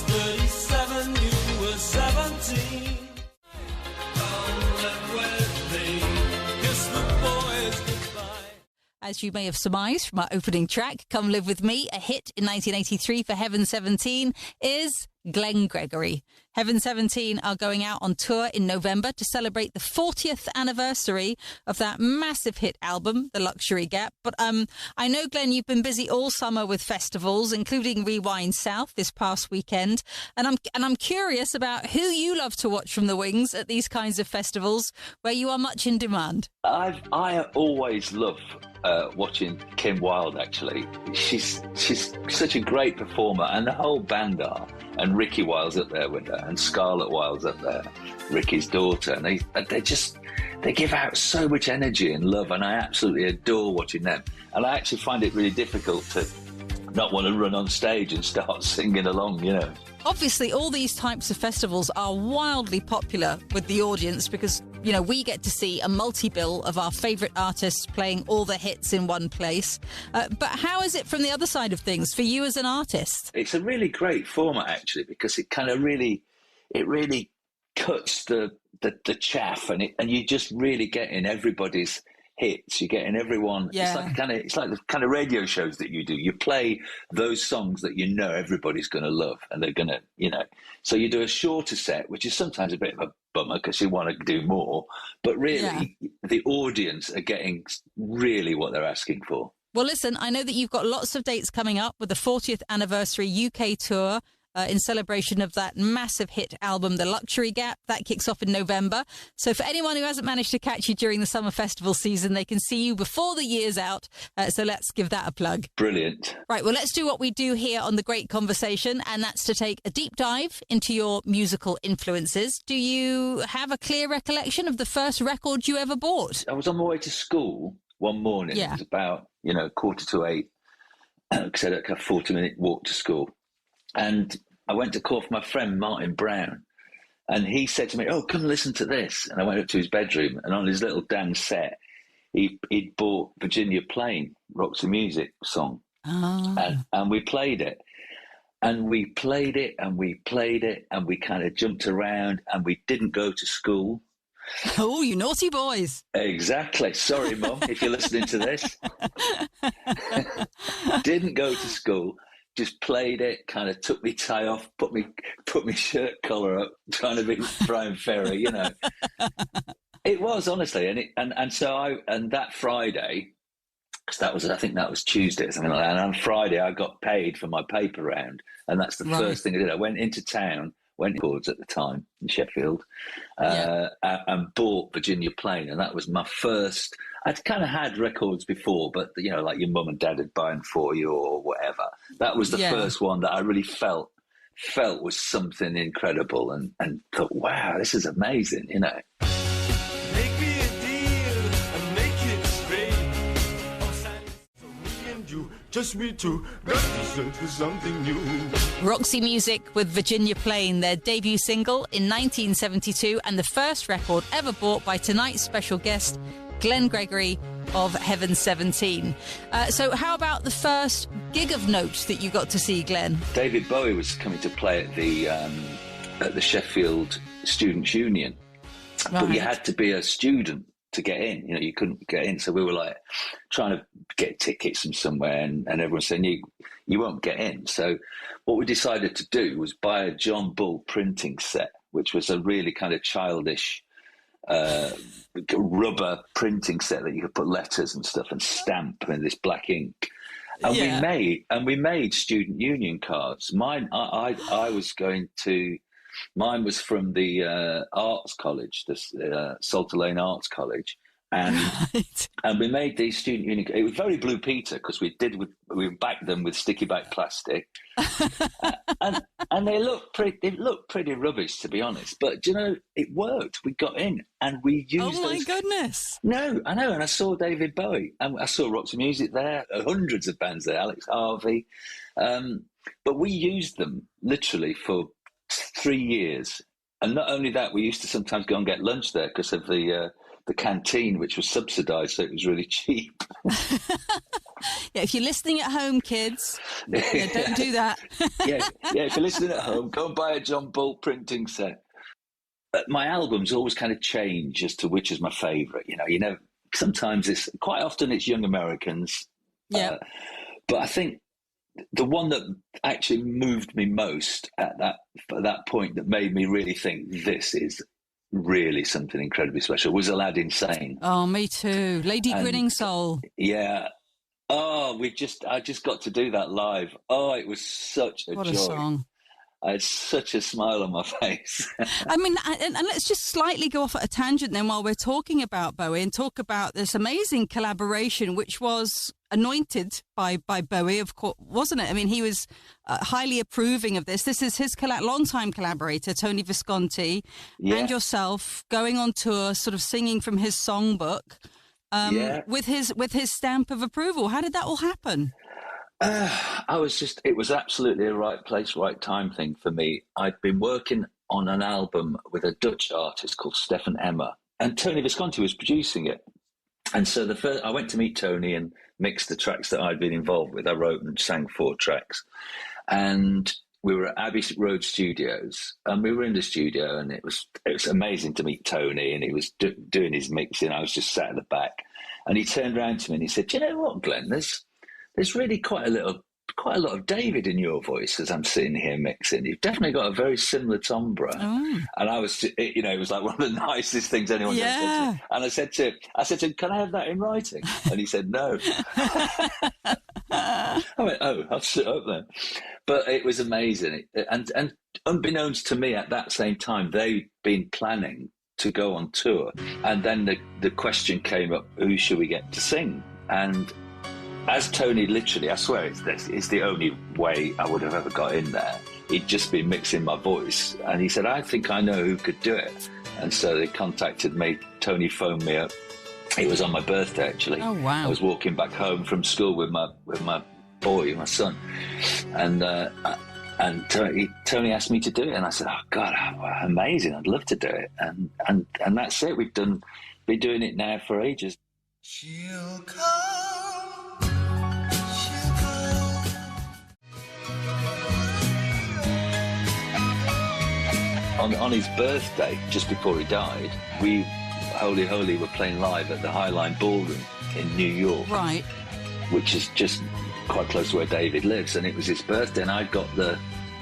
37, you were 17. Come live with me, kiss the boys goodbye. As you may have surmised from our opening track, Come Live With Me, a hit in 1983 for Heaven 17, is Glenn Gregory. Heaven 17 are going out on tour in November to celebrate the 40th anniversary of that massive hit album, The Luxury Gap. But I know, Glenn, you've been busy all summer with festivals, including Rewind South this past weekend. And I'm curious about who you love to watch from the wings at these kinds of festivals where you are much in demand. I always love watching Kim Wilde, actually. She's such a great performer, and the whole band are. And Ricky Wilde's up there with her, and Scarlett Wilde's up there, Ricky's daughter. And they give out so much energy and love, and I absolutely adore watching them. And I actually find it really difficult to not want to run on stage and start singing along, you know. Obviously, all these types of festivals are wildly popular with the audience because, you know, we get to see a multi-bill of our favourite artists playing all the hits in one place. But how is it from the other side of things for you as an artist? It's a really great format, actually, because it kind of really cuts the chaff, and you just really get in everybody's hits. You're getting everyone. Yeah. It's like the kind of radio shows that you do. You play those songs that you know everybody's going to love, and they're going to, you know. So you do a shorter set, which is sometimes a bit of a bummer because you want to do more. But really, the audience are getting really what they're asking for. Well, listen, I know that you've got lots of dates coming up with the 40th anniversary UK tour. In celebration of that massive hit album, The Luxury Gap. That kicks off in November. So for anyone who hasn't managed to catch you during the summer festival season, they can see you before the year's out. So let's give that a plug. Brilliant. Right, well, let's do what we do here on The Great Conversation, and that's to take a deep dive into your musical influences. Do you have a clear recollection of the first record you ever bought? I was on my way to school one morning. Yeah. It was about, 7:45, because I had a 40-minute walk to school. And I went to call for my friend Martin Brown, and he said to me, "Oh, come listen to this." And I went up to his bedroom, and on his little Dan set, he'd bought Virginia Plain, Roxy Music song. Oh. And we played it. And we played it, and we played it, and we kind of jumped around, and we didn't go to school. Oh, you naughty boys. Exactly. Sorry, Mum, if you're listening to this. Didn't go to school. Just played it, kind of took me tie off, put me shirt collar up, trying to be Brian Ferry, you know. It was, honestly, and so that Friday, because I think that was Tuesday or something like that, and on Friday I got paid for my paper round, and that's the first thing I did. I went into town, went to Records at the time in Sheffield, and bought Virginia Plain, and that was my first. I'd kind of had records before, but, like your mum and dad would buy them for you or whatever. That was the first one that I really felt was something incredible and thought, wow, this is amazing, Make me a deal and make it straight. So me and you, just we two, got to search for something new. Roxy Music with Virginia Plain, their debut single in 1972 and the first record ever bought by tonight's special guest, Glenn Gregory of Heaven 17. So how about the first gig of note that you got to see, Glenn? David Bowie was coming to play at the Sheffield Students' Union. Right. But you had to be a student to get in. You couldn't get in. So we were like trying to get tickets from somewhere, and everyone saying, you won't get in. So what we decided to do was buy a John Bull printing set, which was a really kind of childish rubber printing set that you could put letters and stuff and stamp in this black ink. And we made student union cards. Mine was from the arts college, the Salter Lane Arts College, and we made these student union. It was very Blue Peter because we backed them with sticky back plastic, and they looked pretty rubbish, to be honest. But it worked. We got in and we used. Oh my goodness! No, I know. And I saw David Bowie, and I saw Roxy Music there. Hundreds of bands there. Alex Harvey, but we used them literally for 3 years. And not only that, we used to sometimes go and get lunch there because of the canteen, which was subsidised, so it was really cheap. Yeah, if you're listening at home, kids, don't do that. yeah. If you're listening at home, go and buy a John Bolt printing set. But my albums always kind of change as to which is my favourite. Sometimes quite often it's Young Americans. Yeah. But I think the one that actually moved me most at that point, that made me really think this is really something incredibly special, was Aladdin Sane. Oh, me too. Lady Grinning Soul. Yeah. Oh, I just got to do that live. Oh, it was such a joy. What a song. I had such a smile on my face. I mean, and let's just slightly go off at a tangent then while we're talking about Bowie, and talk about this amazing collaboration, which was anointed by Bowie, of course, wasn't it? I mean, he was highly approving of this. This is his longtime collaborator, Tony Visconti, and yourself going on tour, sort of singing from his songbook, with his stamp of approval. How did that all happen? It was absolutely a right place, right time thing for me. I'd been working on an album with a Dutch artist called Stefan Emmer, and Tony Visconti was producing it. And so I went to meet Tony and mixed the tracks that I'd been involved with. I wrote and sang 4 tracks. And we were at Abbey Road Studios, and we were in the studio, and it was amazing to meet Tony, and he was doing his mixing. I was just sat at the back, and he turned around to me and he said, "Do you know what, Glenn? There's really quite a lot of David in your voice as I'm sitting here mixing. You've definitely got a very similar timbre." Oh. And I was, it was like one of the nicest things anyone ever said to me. And I said to him, "Can I have that in writing?" And he said, "No." I went, "Oh, I'll sit up then." But it was amazing. And unbeknownst to me at that same time, they'd been planning to go on tour. And then the question came up, who should we get to sing? And as Tony, literally, I swear it's the only way I would have ever got in there. He'd just been mixing my voice. And he said, "I think I know who could do it." And so they contacted me. Tony phoned me up. It was on my birthday, actually. Oh, wow. I was walking back home from school with my boy, my son. And Tony asked me to do it. And I said, "Oh, God, amazing. I'd love to do it." And that's it. We've been doing it now for ages. She'll come. On his birthday, just before he died, we, Holy Holy, were playing live at the Highline Ballroom in New York. Right. Which is just quite close to where David lives. And it was his birthday, and I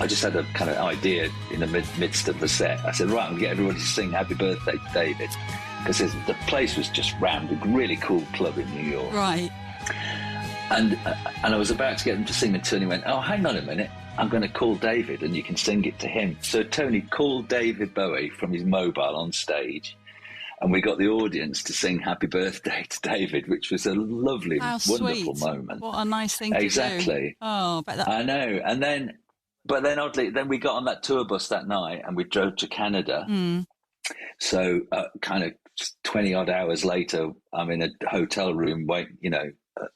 just had a kind of idea in the midst of the set. I said, "Right, I'm going to get everybody to sing Happy Birthday to David." Because the place was just rammed, a really cool club in New York. Right. And I was about to get them to sing, and Tony went, "Oh, hang on a minute. I'm going to call David and you can sing it to him." So Tony called David Bowie from his mobile on stage, and we got the audience to sing Happy Birthday to David, which was a lovely, wonderful moment. What a nice thing to do. Exactly. Oh, but I know. But then oddly, we got on that tour bus that night and we drove to Canada. Mm. So kind of 20 odd hours later, I'm in a hotel room waiting, at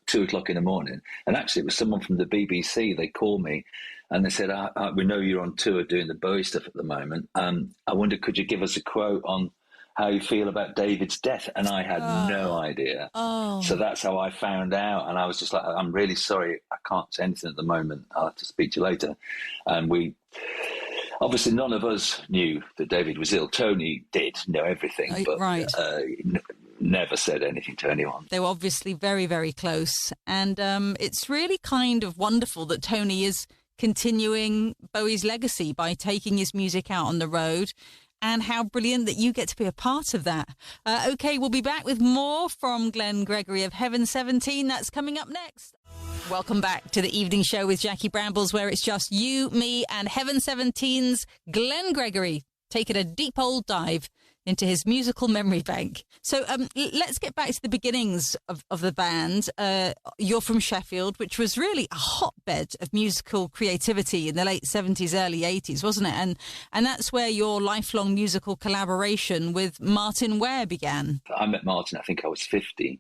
2:00 in the morning. And actually it was someone from the BBC. They called me and they said, "We know you're on tour doing the Bowie stuff at the moment. I wonder, could you give us a quote on how you feel about David's death?" And I had no idea. Oh. So that's how I found out. And I was just like, "I'm really sorry. I can't say anything at the moment. I'll have to speak to you later." And obviously none of us knew that David was ill. Tony did know everything, but right. Never said anything to anyone. They were obviously very, very close. And it's really kind of wonderful that Tony is continuing Bowie's legacy by taking his music out on the road. And how brilliant that you get to be a part of that. OK, we'll be back with more from Glenn Gregory of Heaven 17. That's coming up next. Welcome back to the evening show with Jackie Brambles, where it's just you, me and Heaven 17's Glenn Gregory taking a deep old dive into his musical memory bank. So let's get back to the beginnings of the band. You're from Sheffield, which was really a hotbed of musical creativity in the late 70s, early 80s, wasn't it? And that's where your lifelong musical collaboration with Martin Ware began. I met Martin, I think I was 50.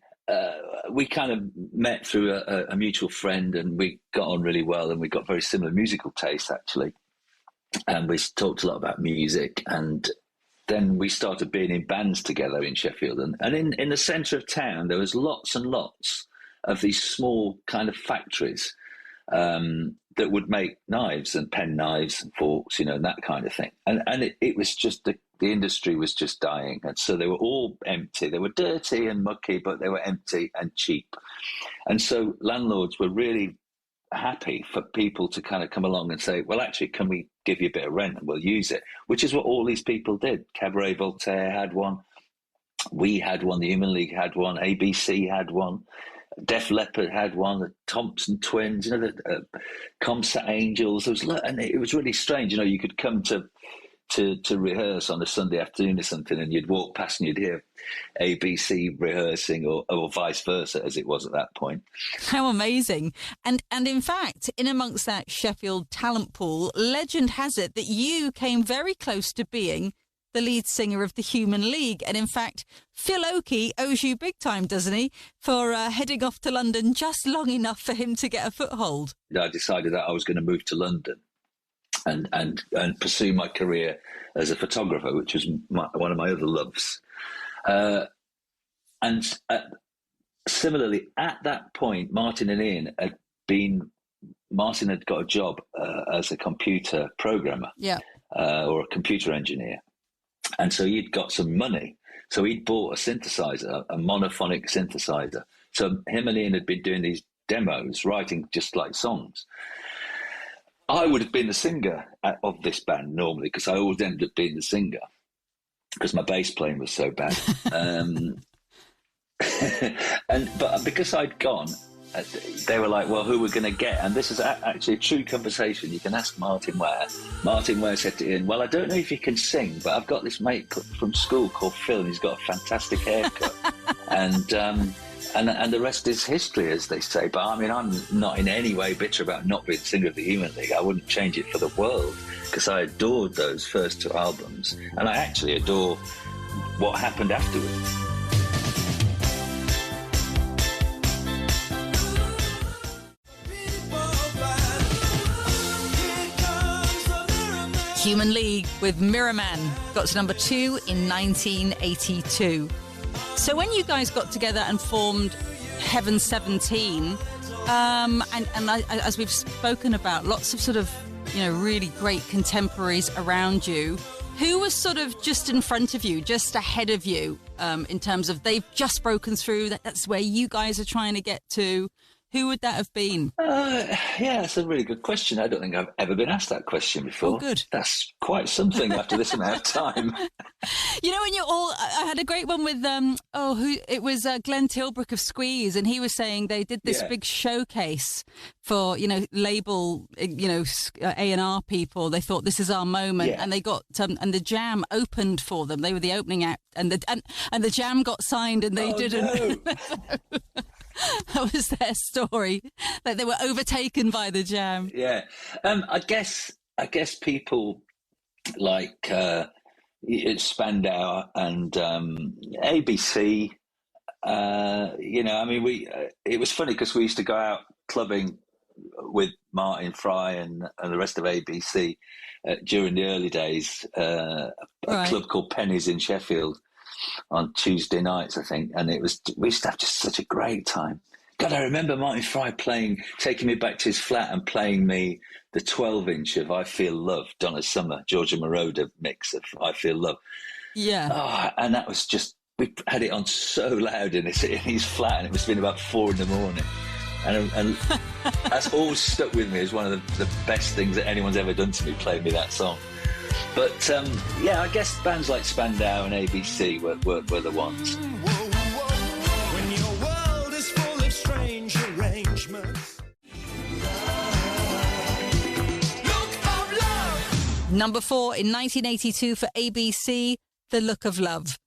We kind of met through a mutual friend, and we got on really well, and we got very similar musical tastes, actually. And we talked a lot about music, and then we started being in bands together in Sheffield. And in the centre of town, there was lots and lots of these small kind of factories that would make knives and pen knives and forks, and that kind of thing. And it was just the industry was just dying. And so they were all empty. They were dirty and mucky, but they were empty and cheap. And so landlords were really happy for people to kind of come along and say, well, actually, can we give you a bit of rent and we'll use it? Which is what all these people did. Cabaret Voltaire had one. We had one. The Human League had one. ABC had one. Def Leppard had one. The Thompson Twins, the Comsat Angels. And it was really strange. You could come to rehearse on a Sunday afternoon or something, and you'd walk past and you'd hear ABC rehearsing, or vice versa, as it was at that point. How amazing. And in fact, in amongst that Sheffield talent pool, legend has it that you came very close to being the lead singer of the Human League. And in fact, Phil Oakey owes you big time, doesn't he, for heading off to London just long enough for him to get a foothold? I decided that I was going to move to London and pursue my career as a photographer, which was one of my other loves. Similarly, at that point, Martin and Ian Martin had got a job as a computer programmer, or a computer engineer. And so he'd got some money. So he'd bought a synthesizer, a monophonic synthesizer. So him and Ian had been doing these demos, writing just like songs. I would have been the singer of this band normally, because I always ended up being the singer because my bass playing was so bad. But because I'd gone, they were like, well, who we're going to get? And this is actually a true conversation. You can ask Martin Ware. Martin Ware said to Ian, well, I don't know if he can sing, but I've got this mate from school called Phil, and he's got a fantastic haircut. and the rest is history, as they say. But I mean, I'm not in any way bitter about not being singer of the Human League. I wouldn't change it for the world, because I adored those first two albums, and I actually adore what happened afterwards. Human League with Mirror Man got to number 2 in 1982. So when you guys got together and formed Heaven 17, as we've spoken about, lots of sort of, really great contemporaries around you, who was sort of just in front of you, just ahead of you, in terms of they've just broken through, that's where you guys are trying to get to? Who would that have been? Yeah, that's a really good question. I don't think I've ever been asked that question before. Oh, good. That's quite something after this amount of time. When you're all... I had a great one with, it was Glenn Tilbrook of Squeeze, and he was saying they did this big showcase for, label, A&R people. They thought, this is our moment. Yeah. And they got, and the Jam opened for them. They were the opening act, and the Jam got signed, and they didn't. No. That was their story. Like they were overtaken by the Jam. Yeah, I guess people like Spandau and ABC. It was funny because we used to go out clubbing with Martin Fry and the rest of ABC during the early days. A club called Pennies in Sheffield. On Tuesday nights, I think, and we used to have just such a great time. God, I remember Martin Fry taking me back to his flat and playing me the 12-inch of I Feel Love, Donna Summer, Georgia Moroder mix of I Feel Love. Yeah. Oh, and that was just, we had it on so loud in his flat, and it must have been about 4 a.m. And that's always stuck with me as one of the best things that anyone's ever done to me, playing me that song. But, I guess bands like Spandau and ABC were the ones. When your world is full of strange arrangements. Look of Love. Number 4 in 1982 for ABC, The Look of Love.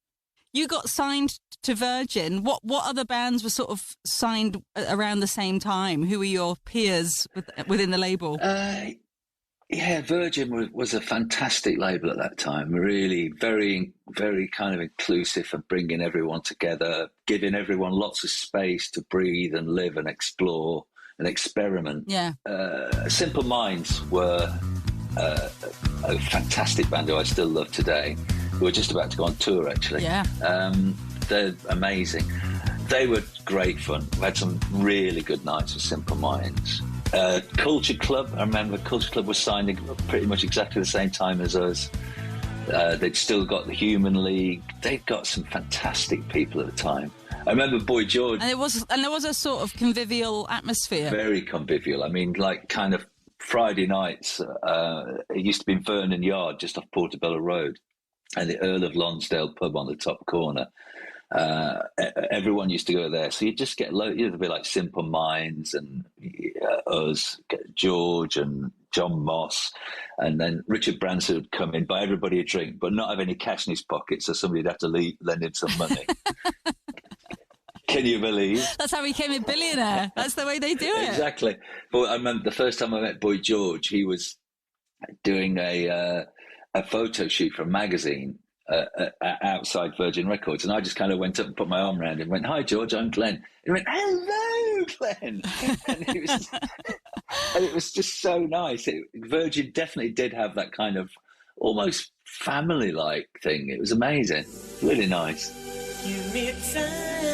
You got signed to Virgin. What other bands were sort of signed around the same time? Who were your peers within the label? Yeah, Virgin was a fantastic label at that time. Really very, very kind of inclusive and bringing everyone together, giving everyone lots of space to breathe and live and explore and experiment. Yeah. Simple Minds were a fantastic band who I still love today, who are just about to go on tour, actually. Yeah. They're amazing. They were great fun. We had some really good nights with Simple Minds. Culture Club, I remember Culture Club was signed pretty much exactly the same time as us. They'd still got the Human League. They'd got some fantastic people at the time. I remember Boy George. And there was a sort of convivial atmosphere. Very convivial. I mean, like kind of Friday nights. It used to be in Vernon Yard, just off Portobello Road, and the Earl of Lonsdale pub on the top corner. Everyone used to go there, so you just get you'd be like Simple Minds and us, George and John Moss, and then Richard Branson would come in, buy everybody a drink, but not have any cash in his pocket, so somebody'd have to lend him some money. Can you believe? That's how he became a billionaire. That's the way they do it. Exactly. But I remember the first time I met Boy George, he was doing a photo shoot for a magazine outside Virgin Records, and I just kind of went up and put my arm around him and went, "Hi George, I'm Glenn." And he went, "Hello, Glenn." And it was just so nice. Virgin definitely did have that kind of almost family-like thing. It was amazing, really nice. Give me time.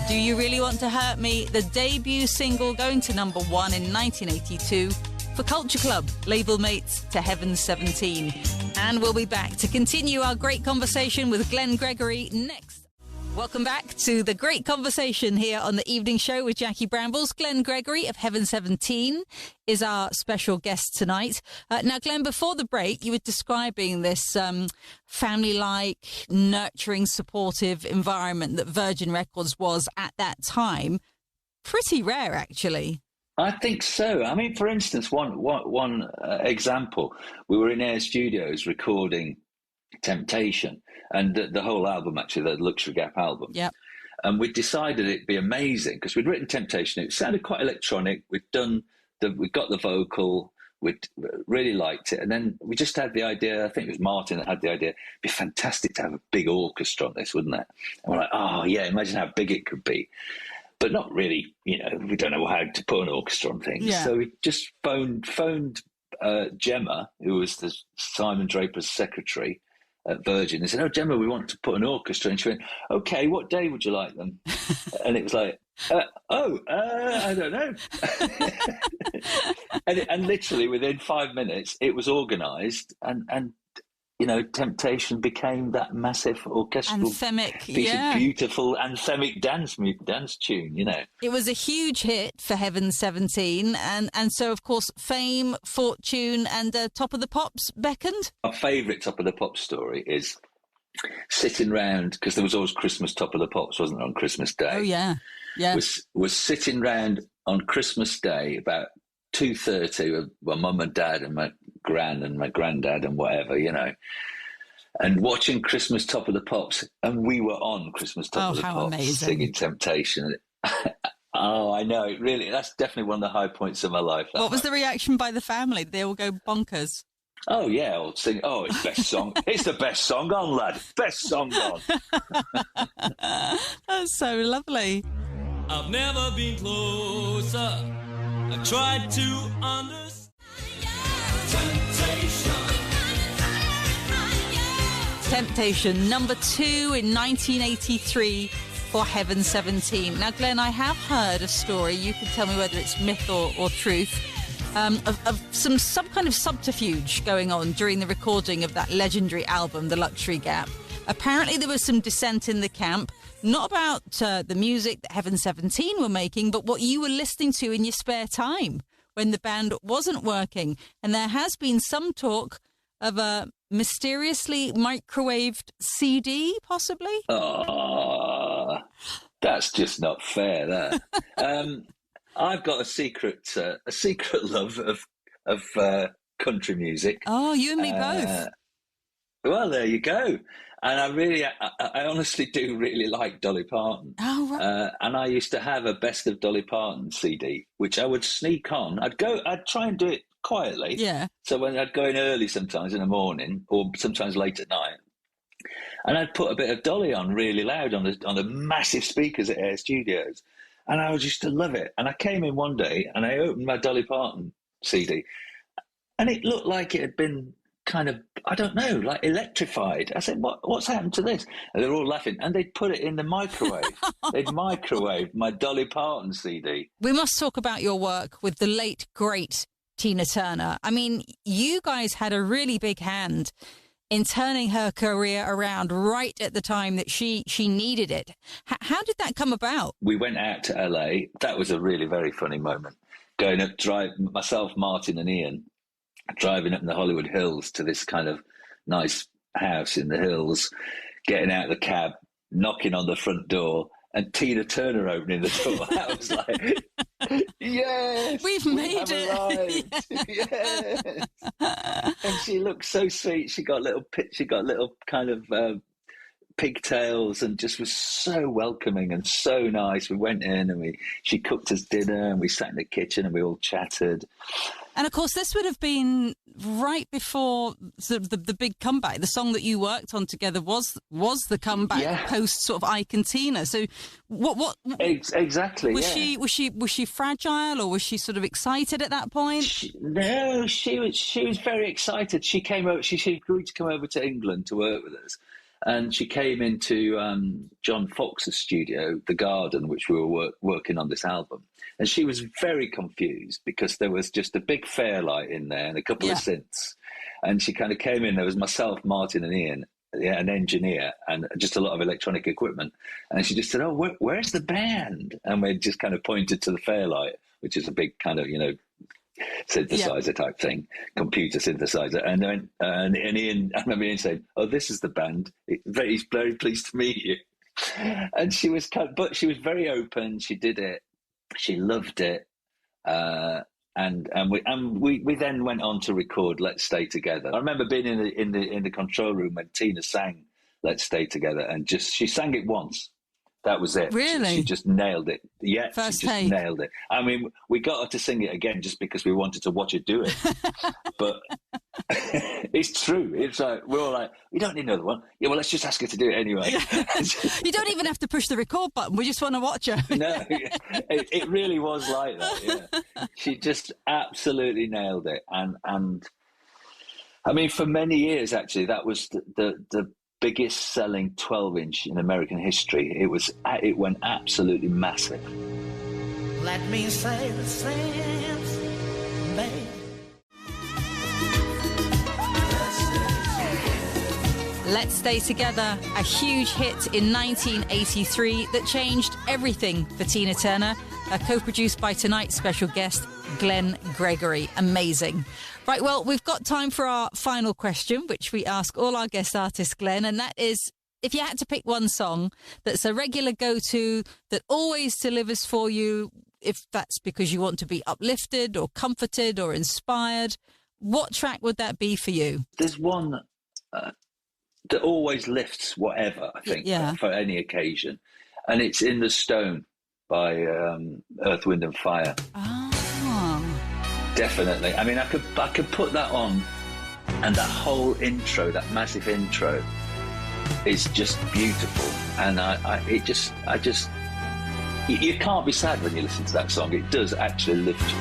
Do You Really Want to Hurt Me? The debut single going to number 1 in 1982 for Culture Club, label mates to Heaven 17. And we'll be back to continue our great conversation with Glenn Gregory next. Welcome back to the great conversation here on the evening show with Jackie Brambles. Glenn Gregory of Heaven 17 is our special guest tonight. Now, Glenn, before the break, you were describing this family-like, nurturing, supportive environment that Virgin Records was at that time. Pretty rare, actually. I think so. I mean, for instance, one example, we were in Air Studios recording Temptation, and the whole album, actually, the Luxury Gap album. Yeah. And we decided it'd be amazing because we'd written Temptation. It sounded quite electronic. We got the vocal. We really liked it. And then we just had the idea, I think it was Martin that had the idea, it'd be fantastic to have a big orchestra on this, wouldn't it? And we're like, oh, yeah, imagine how big it could be. But not really, we don't know how to put an orchestra on things. Yeah. So we just phoned Gemma, who was the Simon Draper's secretary at Virgin. They said, "Oh, Gemma, we want to put an orchestra." And she went, "Okay, what day would you like them?" And it was like, I don't know. and literally within 5 minutes, it was organised, and Temptation became that massive orchestral anthemic, piece of beautiful anthemic dance tune. It was a huge hit for Heaven 17, and so of course Fame, Fortune, and Top of the Pops beckoned. My favourite Top of the Pops story is sitting round, because there was always Christmas Top of the Pops, wasn't there, on Christmas Day? Oh yeah. Was sitting round on Christmas Day about 2:30 with my mum and dad and my gran and my granddad and whatever, and watching Christmas Top of the Pops, and we were on Christmas Top of the Pops, amazing. singing Temptation. Oh, I know, really, that's definitely one of the high points of my life. What was the reaction by the family? Did they all go bonkers? Oh yeah, I'll sing. Oh, it's best song. It's the best song on, lad. Best song on. That's so lovely. I've never been closer. I tried to understand. Temptation, number 2 in 1983 for Heaven 17. Now, Glenn, I have heard a story, you can tell me whether it's myth or truth, of some kind of subterfuge going on during the recording of that legendary album, The Luxury Gap. Apparently there was some dissent in the camp, not about the music that Heaven 17 were making, but what you were listening to in your spare time when the band wasn't working. And there has been some talk of a mysteriously microwaved CD, possibly? Oh, that's just not fair, that. I've got a secret love of country music. Oh, you and me both. Well, there you go. And I honestly do really like Dolly Parton. Oh, right. And I used to have a Best of Dolly Parton CD, which I would sneak on. I'd try and do it quietly. Yeah. So when I'd go in early sometimes in the morning, or sometimes late at night, and I'd put a bit of Dolly on really loud on the massive speakers at Air Studios, and I used to love it. And I came in one day and I opened my Dolly Parton CD, and it looked like it had been kind of, I don't know, like electrified. I said, what's happened to this? And they're all laughing, and they'd put it in the microwave. They'd microwave my Dolly Parton CD. We must talk about your work with the late, great Tina Turner. I mean, you guys had a really big hand in turning her career around right at the time that she needed it. How did that come about? We went out to LA. That was a really very funny moment. Going up, myself, Martin and Ian, driving up in the Hollywood Hills to this kind of nice house in the hills, getting out of the cab, knocking on the front door, and Tina Turner opening the door. I was like, yes, we've made it. Yes. And she looked so sweet. She got little kind of pigtails, and just was so welcoming and so nice. We went in and she cooked us dinner, and we sat in the kitchen and we all chatted. And of course, this would have been right before the big comeback. The song that you worked on together was the comeback post sort of Ike and Tina. So what exactly was she fragile, or was she sort of excited at that point? She was very excited. She came over. She agreed to come over to England to work with us. And she came into John Fox's studio, The Garden, which we were working on this album. And she was very confused because there was just a big Fairlight in there and a couple of synths. And she kind of came in. There was myself, Martin and Ian, an engineer, and just a lot of electronic equipment. And she just said, "Oh, where's the band?" And we just kind of pointed to the Fairlight, which is a big kind of, synthesizer type thing, computer synthesizer. And then Ian, I remember Ian saying, "Oh, this is the band. He's very pleased to meet you." And she was very open. She did it. She loved it. And we then went on to record "Let's Stay Together." I remember being in the control room when Tina sang "Let's Stay Together," and she sang it once. That was it. Really? She just nailed it. Yeah, First she just take. nailed it. I mean, we got her to sing it again just because we wanted to watch her do it. But it's true. It's like, we're all like, we don't need another one. Yeah, well, let's just ask her to do it anyway. You don't even have to push the record button. We just want to watch her. No, it really was like that. Yeah. She just absolutely nailed it. And I mean, for many years, actually, that was the biggest selling 12-inch in American history. It went absolutely massive. Let me say the sense, babe. Let's Stay Together, a huge hit in 1983 that changed everything for Tina Turner, co-produced by tonight's special guest, Glenn Gregory. Amazing. Right, well, we've got time for our final question, which we ask all our guest artists, Glenn, and that is, if you had to pick one song that's a regular go-to, that always delivers for you, if that's because you want to be uplifted or comforted or inspired, what track would that be for you? There's one that always lifts whatever, I think, for any occasion, and it's "In the Stone" by Earth, Wind and Fire. Definitely. I mean, I could put that on, and that whole intro, that massive intro, is just beautiful. And you can't be sad when you listen to that song. It does actually lift you.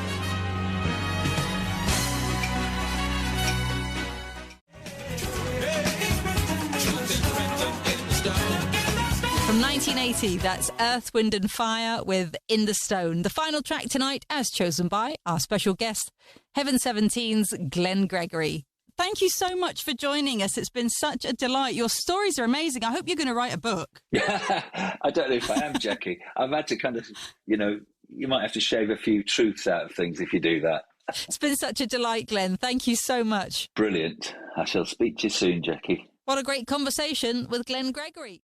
From 1980, that's Earth, Wind and Fire with "In the Stone." The final track tonight, as chosen by our special guest, Heaven 17's Glenn Gregory. Thank you so much for joining us. It's been such a delight. Your stories are amazing. I hope you're going to write a book. I don't know if I am, Jackie. I've had to kind of, you might have to shave a few truths out of things if you do that. It's been such a delight, Glenn. Thank you so much. Brilliant. I shall speak to you soon, Jackie. What a great conversation with Glenn Gregory.